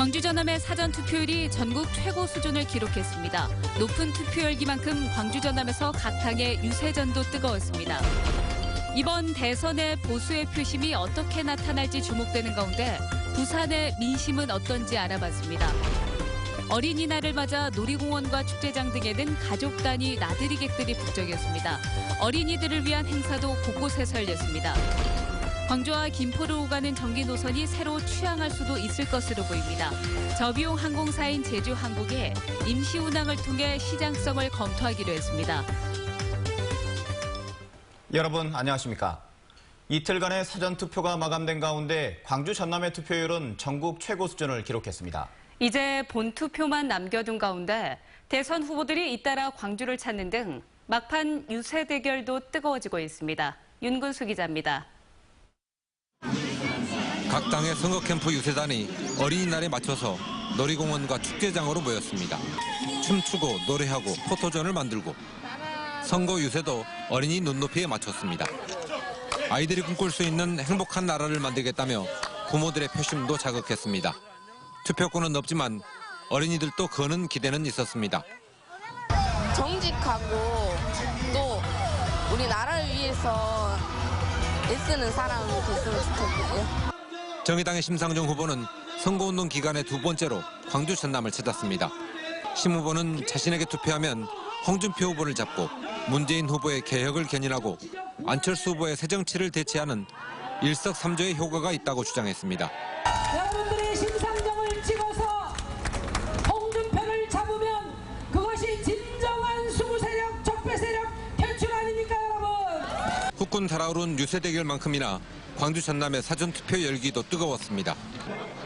광주 전남의 사전 투표율이 전국 최고 수준을 기록했습니다. 높은 투표열기만큼 광주 전남에서 각 당의 유세전도 뜨거웠습니다. 이번 대선의 보수의 표심이 어떻게 나타날지 주목되는 가운데 부산의 민심은 어떤지 알아봤습니다. 어린이날을 맞아 놀이공원과 축제장 등에는 가족 단위 나들이객들이 북적였습니다. 어린이들을 위한 행사도 곳곳에 열렸습니다. 광주와 김포를 오가는 전기 노선이 새로 취항할 수도 있을 것으로 보입니다. 저비용 항공사인 제주항공이 임시 운항을 통해 시장성을 검토하기로 했습니다. 여러분 안녕하십니까? 이틀간의 사전투표가 마감된 가운데 광주 전남의 투표율은 전국 최고 수준을 기록했습니다. 이제 본투표만 남겨둔 가운데 대선 후보들이 잇따라 광주를 찾는 등 막판 유세 대결도 뜨거워지고 있습니다. 윤근수 기자입니다. 각 당의 선거 캠프 유세단이 어린이날에 맞춰서 놀이공원과 축제장으로 모였습니다. 춤추고 노래하고 포토존을 만들고 선거 유세도 어린이 눈높이에 맞췄습니다. 아이들이 꿈꿀 수 있는 행복한 나라를 만들겠다며 부모들의 표심도 자극했습니다. 투표권은 없지만 어린이들도 거는 기대는 있었습니다. 정직하고 또 우리 나라를 위해서 애쓰는 사람이 됐으면 좋겠고요. 정의당의 심상정 후보는 선거운동 기간의 두 번째로 광주 전남을 찾았습니다. 심 후보는 자신에게 투표하면 홍준표 후보를 잡고 문재인 후보의 개혁을 견인하고 안철수 후보의 새정치를 대체하는 일석삼조의 효과가 있다고 주장했습니다. 여러분들의 심상정을 찍어서 홍준표를 잡으면 그것이 진정한 수구세력, 적폐세력 퇴출 아닙니까 여러분? 후끈 달아오른 유세 대결만큼이나 광주 전남의 사전투표 열기도 뜨거웠습니다.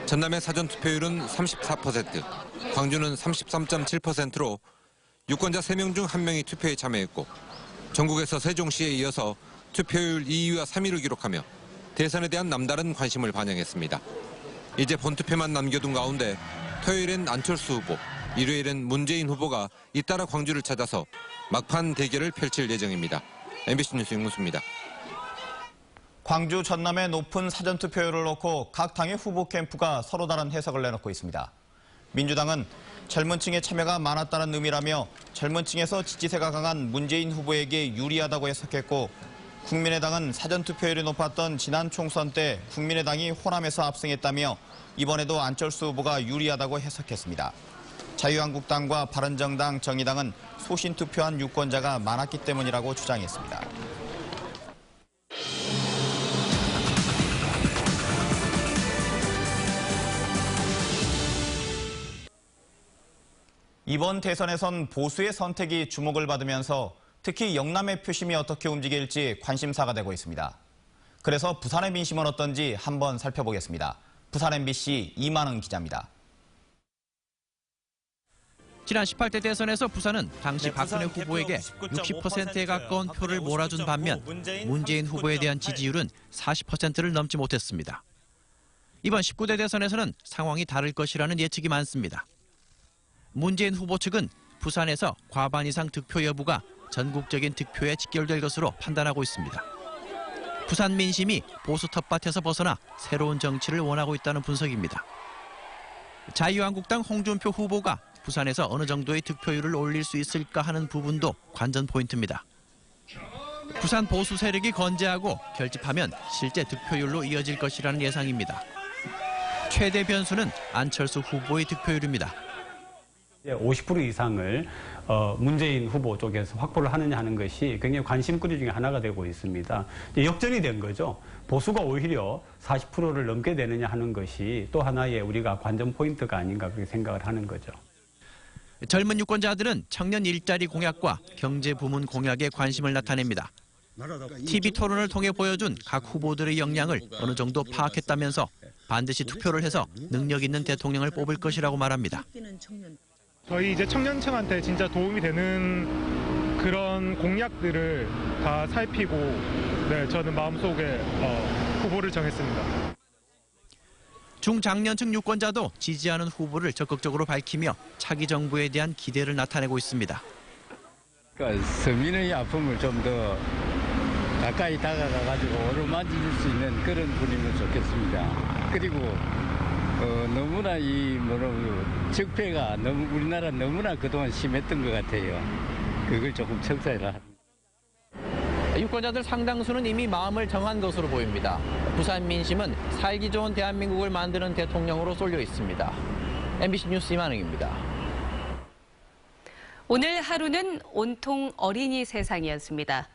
전남의 사전투표율은 34%, 광주는 33.7%로 유권자 3명 중 1명이 투표에 참여했고 전국에서 세종시에 이어서 투표율 2위와 3위를 기록하며 대선에 대한 남다른 관심을 반영했습니다. 이제 본투표만 남겨둔 가운데 토요일엔 안철수 후보, 일요일엔 문재인 후보가 잇따라 광주를 찾아서 막판 대결을 펼칠 예정입니다. MBC 뉴스 윤문수입니다. 광주 전남의 높은 사전투표율을 놓고 각 당의 후보 캠프가 서로 다른 해석을 내놓고 있습니다. 민주당은 젊은 층의 참여가 많았다는 의미라며 젊은 층에서 지지세가 강한 문재인 후보에게 유리하다고 해석했고 국민의당은 사전투표율이 높았던 지난 총선 때 국민의당이 호남에서 압승했다며 이번에도 안철수 후보가 유리하다고 해석했습니다. 자유한국당과 바른정당, 정의당은 소신투표한 유권자가 많았기 때문이라고 주장했습니다. 이번 대선에선 보수의 선택이 주목을 받으면서 특히 영남의 표심이 어떻게 움직일지 관심사가 되고 있습니다. 그래서 부산의 민심은 어떤지 한번 살펴보겠습니다. 부산 MBC 이만은 기자입니다. 지난 18대 대선에서 부산은 당시 박근혜 후보에게 60%에 가까운 표를 몰아준 반면 문재인 후보에 대한 지지율은 40%를 넘지 못했습니다. 이번 19대 대선에서는 상황이 다를 것이라는 예측이 많습니다. 문재인 후보 측은 부산에서 과반 이상 득표 여부가 전국적인 득표에 직결될 것으로 판단하고 있습니다. 부산 민심이 보수 텃밭에서 벗어나 새로운 정치를 원하고 있다는 분석입니다. 자유한국당 홍준표 후보가 부산에서 어느 정도의 득표율을 올릴 수 있을까 하는 부분도 관전 포인트입니다. 부산 보수 세력이 건재하고 결집하면 실제 득표율로 이어질 것이라는 예상입니다. 최대 변수는 안철수 후보의 득표율입니다. 50% 이상을 문재인 후보 쪽에서 확보를 하느냐 하는 것이 굉장히 관심거리 중에 하나가 되고 있습니다. 역전이 된 거죠. 보수가 오히려 40%를 넘게 되느냐 하는 것이 또 하나의 우리가 관전 포인트가 아닌가 그렇게 생각을 하는 거죠. 젊은 유권자들은 청년 일자리 공약과 경제 부문 공약에 관심을 나타냅니다. TV 토론을 통해 보여준 각 후보들의 역량을 어느 정도 파악했다면서 반드시 투표를 해서 능력 있는 대통령을 뽑을 것이라고 말합니다. 저희 이제 청년층한테 진짜 도움이 되는 그런 공약들을 다 살피고 저는 마음속에 후보를 정했습니다. 중장년층 유권자도 지지하는 후보를 적극적으로 밝히며 차기 정부에 대한 기대를 나타내고 있습니다. 그러니까 서민의 아픔을 좀 더 가까이 다가가가지고 어루만질 수 있는 그런 분이면 좋겠습니다. 그리고 너무나 적폐가 우리나라 너무나 그동안 심했던 것 같아요. 그걸 조금 청사해라. 유권자들 상당수는 이미 마음을 정한 것으로 보입니다. 부산 민심은 살기 좋은 대한민국을 만드는 대통령으로 쏠려 있습니다. MBC 뉴스 이만흥입니다. 오늘 하루는 온통 어린이 세상이었습니다.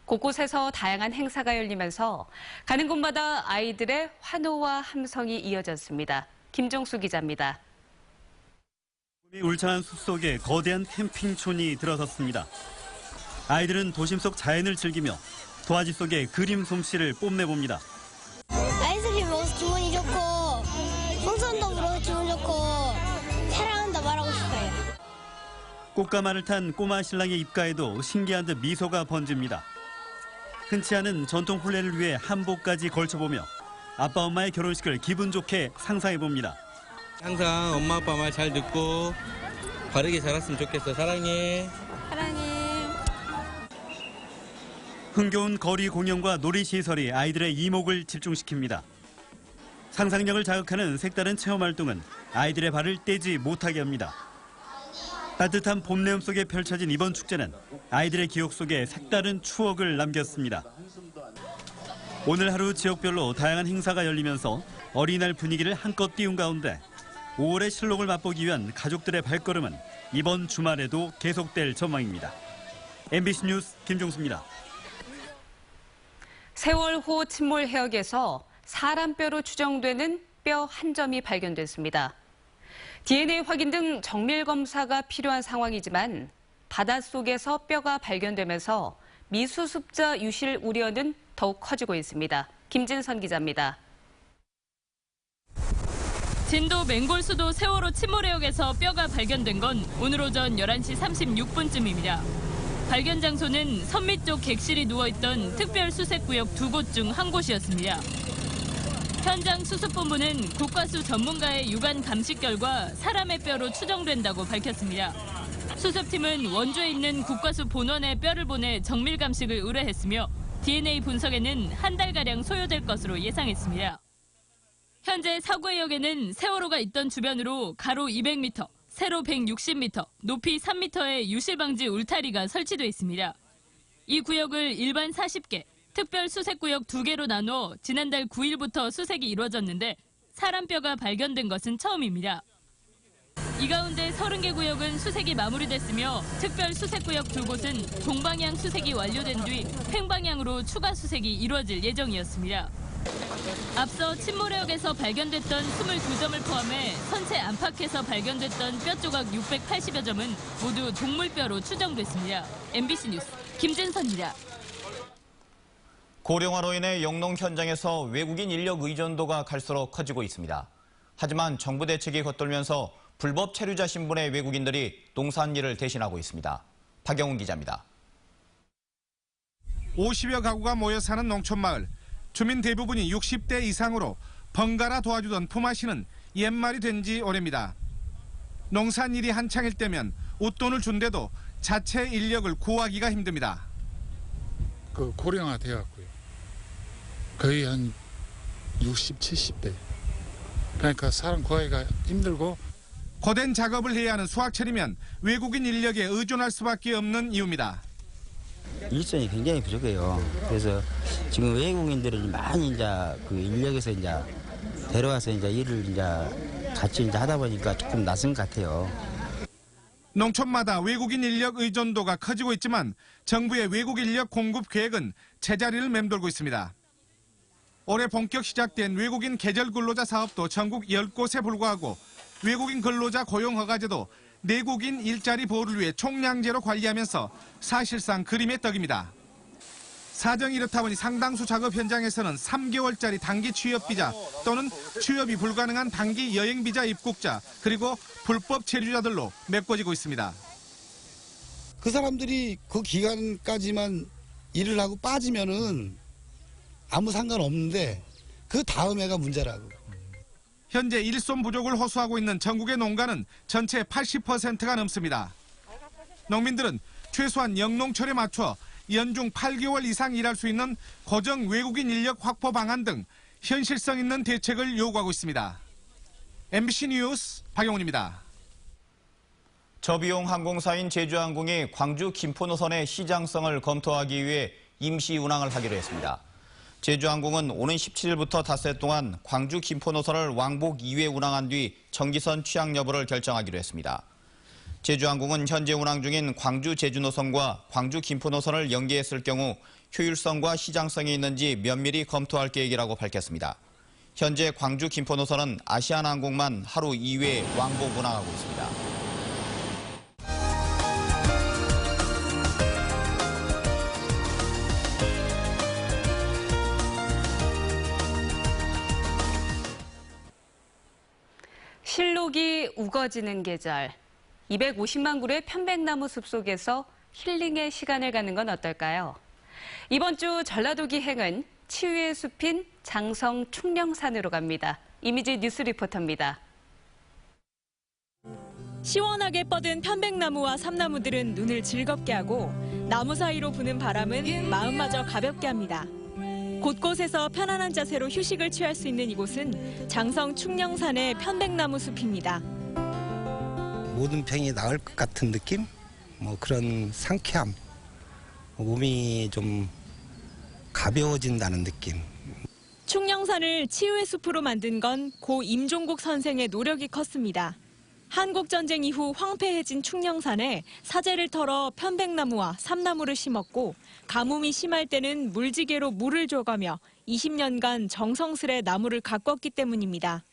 곳곳에서 다양한 행사가 열리면서 가는 곳마다 아이들의 환호와 함성이 이어졌습니다. 김종수 기자입니다. 울창한 숲속에 거대한 캠핑촌이 들어섰습니다. 아이들은 도심 속 자연을 즐기며 도화지 속에 그림 솜씨를 뽐내봅니다. 아이스크림 먹어서 기분이 좋고 풍선도 불어서 기분 좋고 사랑한다 말하고 싶어요. 꽃가마를 탄 꼬마 신랑의 입가에도 신기한 듯 미소가 번집니다. 흔치 않은 전통 혼례를 위해 한복까지 걸쳐보며 아빠 엄마의 결혼식을 기분 좋게 상상해봅니다. 항상 엄마 아빠 말 잘 듣고 바르게 자랐으면 좋겠어. 사랑해. 사랑해. 흥겨운 거리 공연과 놀이시설이 아이들의 이목을 집중시킵니다. 상상력을 자극하는 색다른 체험활동은 아이들의 발을 떼지 못하게 합니다. 따뜻한 봄 내음 속에 펼쳐진 이번 축제는 아이들의 기억 속에 색다른 추억을 남겼습니다. 오늘 하루 지역별로 다양한 행사가 열리면서 어린이날 분위기를 한껏 띄운 가운데 5월의 실록을 맛보기 위한 가족들의 발걸음은 이번 주말에도 계속될 전망입니다. MBC 뉴스 김종수입니다. 세월호 침몰 해역에서 사람뼈로 추정되는 뼈 한 점이 발견됐습니다. DNA 확인 등 정밀 검사가 필요한 상황이지만 바닷속에서 뼈가 발견되면서 미수습자 유실 우려는 더욱 커지고 있습니다. 김진선 기자입니다. 진도 맹골수도 세월호 침몰 해역에서 뼈가 발견된 건 오늘 오전 11시 36분쯤입니다. 발견 장소는 선미 쪽 객실이 누워있던 특별수색구역 2곳 중 한 곳이었습니다. 현장 수습본부는 국과수 전문가의 육안 감식 결과 사람의 뼈로 추정된다고 밝혔습니다. 수습팀은 원주에 있는 국과수 본원에 뼈를 보내 정밀 감식을 의뢰했으며 DNA 분석에는 한 달가량 소요될 것으로 예상했습니다. 현재 사고 해역에는 세월호가 있던 주변으로 가로 200m, 세로 160m, 높이 3m의 유실방지 울타리가 설치돼 있습니다. 이 구역을 일반 40개, 특별 수색구역 2개로 나눠 지난달 9일부터 수색이 이루어졌는데 사람뼈가 발견된 것은 처음입니다. 이 가운데 30개 구역은 수색이 마무리됐으며 특별 수색구역 2곳은 동방향 수색이 완료된 뒤 횡방향으로 추가 수색이 이루어질 예정이었습니다. 앞서 침몰해역에서 발견됐던 22점을 포함해 선체 안팎에서 발견됐던 뼈 조각 680여 점은 모두 동물뼈로 추정됐습니다. MBC 뉴스 김진선입니다. 고령화로 인해 영농 현장에서 외국인 인력 의존도가 갈수록 커지고 있습니다. 하지만 정부 대책이 겉돌면서 불법 체류자 신분의 외국인들이 농산일을 대신하고 있습니다. 박영훈 기자입니다. 50여 가구가 모여 사는 농촌마을. 주민 대부분이 60대 이상으로 번갈아 도와주던 품앗이는 옛말이 된 지 오래입니다. 농산일이 한창일 때면 웃돈을 준데도 자체 인력을 구하기가 힘듭니다. 고령화 되었고요. 거의 한 60, 70대. 그러니까 사람 구하기가 힘들고. 고된 작업을 해야 하는 수확철이면 외국인 인력에 의존할 수밖에 없는 이유입니다. 일손이 굉장히 부족해요. 그래서 지금 외국인들을 많이 이제 그 인력에서 이제 데려와서 이제 일을 이제 같이 이제 하다 보니까 조금 낯선 것 같아요. 농촌마다 외국인 인력 의존도가 커지고 있지만 정부의 외국 인력 공급 계획은 제자리를 맴돌고 있습니다. 올해 본격 시작된 외국인 계절 근로자 사업도 전국 10곳에 불과하고 외국인 근로자 고용 허가제도 내국인 일자리 보호를 위해 총량제로 관리하면서 사실상 그림의 떡입니다. 사정이 이렇다 보니 상당수 작업 현장에서는 3개월짜리 단기 취업비자 또는 취업이 불가능한 단기 여행비자 입국자 그리고 불법 체류자들로 메꿔지고 있습니다. 그 사람들이 그 기간까지만 일을 하고 빠지면은 아무 상관없는데 그 다음 해가 문제라고. 현재 일손 부족을 호소하고 있는 전국의 농가는 전체 80%가 넘습니다. 농민들은 최소한 영농철에 맞춰 연중 8개월 이상 일할 수 있는 고정 외국인 인력 확보 방안 등 현실성 있는 대책을 요구하고 있습니다. MBC 뉴스 박영훈입니다. 저비용 항공사인 제주항공이 광주 김포 노선의 시장성을 검토하기 위해 임시 운항을 하기로 했습니다. 제주항공은 오는 17일부터 닷새 동안 광주 김포 노선을 왕복 2회 운항한 뒤 정기선 취항 여부를 결정하기로 했습니다. 제주항공은 현재 운항 중인 광주 제주 노선과 광주 김포 노선을 연계했을 경우 효율성과 시장성이 있는지 면밀히 검토할 계획이라고 밝혔습니다. 현재 광주 김포 노선은 아시아나항공만 하루 2회 왕복 운항하고 있습니다. 실록이 우거지는 계절. 250만 그루의 편백나무 숲속에서 힐링의 시간을 갖는 건 어떨까요? 이번 주 전라도 기행은 치유의 숲인 장성 충령산으로 갑니다. 이미지 뉴스 리포터입니다. 시원하게 뻗은 편백나무와 삼나무들은 눈을 즐겁게 하고 나무 사이로 부는 바람은 마음마저 가볍게 합니다. 곳곳에서 편안한 자세로 휴식을 취할 수 있는 이곳은 장성 충령산의 편백나무 숲입니다. 모든 병이 나을 것 같은 느낌? 그런 상쾌함, 몸이 좀 가벼워진다는 느낌. 충령산을 치유의 숲으로 만든 건 고 임종국 선생의 노력이 컸습니다. 한국전쟁 이후 황폐해진 충령산에 사제를 털어 편백나무와 삼나무를 심었고 가뭄이 심할 때는 물지개로 물을 줘가며 20년간 정성스레 나무를 가꿨기 때문입니다.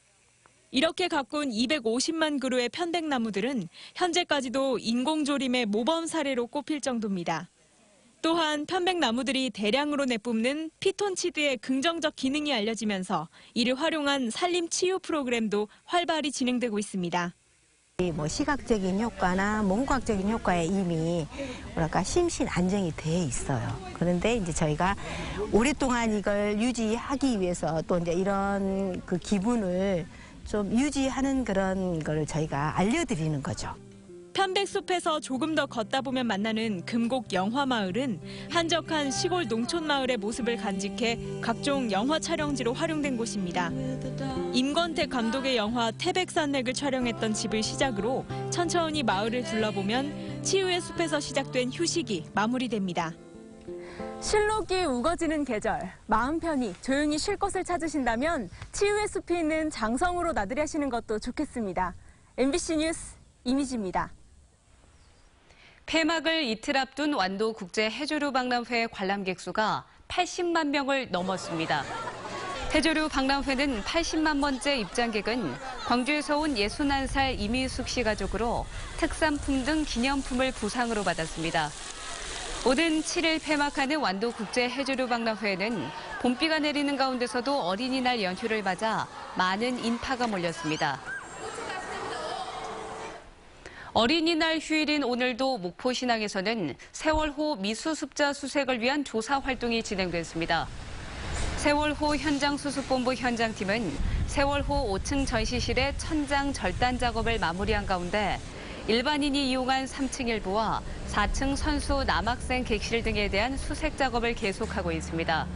이렇게 가꾼 250만 그루의 편백나무들은 현재까지도 인공조림의 모범 사례로 꼽힐 정도입니다. 또한 편백나무들이 대량으로 내뿜는 피톤치드의 긍정적 기능이 알려지면서 이를 활용한 산림 치유 프로그램도 활발히 진행되고 있습니다. 시각적인 효과나 후각적인 효과에 이미 심신 안정이 돼 있어요. 그런데 이제 저희가 오랫동안 이걸 유지하기 위해서 또 이제 이런 그 기분을 좀 유지하는 그런 걸 저희가 알려드리는 거죠. 편백숲에서 조금 더 걷다 보면 만나는 금곡 영화마을은 한적한 시골 농촌 마을의 모습을 간직해 각종 영화 촬영지로 활용된 곳입니다. 임권택 감독의 영화 태백산맥을 촬영했던 집을 시작으로 천천히 마을을 둘러보면 치유의 숲에서 시작된 휴식이 마무리됩니다. 실록이 우거지는 계절, 마음 편히 조용히 쉴 곳을 찾으신다면 치유의 숲이 있는 장성으로 나들이 하시는 것도 좋겠습니다. MBC 뉴스 이미지입니다. 폐막을 이틀 앞둔 완도 국제 해조류 박람회 관람객 수가 80만 명을 넘었습니다. 해조류 박람회는 80만 번째 입장객은 광주에서 온 61살 이미숙 씨 가족으로 특산품 등 기념품을 부상으로 받았습니다. 오는 7일 폐막하는 완도 국제 해조류 박람회에는 봄비가 내리는 가운데서도 어린이날 연휴를 맞아 많은 인파가 몰렸습니다. 어린이날 휴일인 오늘도 목포신항에서는 세월호 미수습자 수색을 위한 조사 활동이 진행됐습니다. 세월호 현장수습본부 현장팀은 세월호 5층 전시실의 천장 절단 작업을 마무리한 가운데 일반인이 이용한 3층 일부와 4층 선수 남학생 객실 등에 대한 수색 작업을 계속하고 있습니다.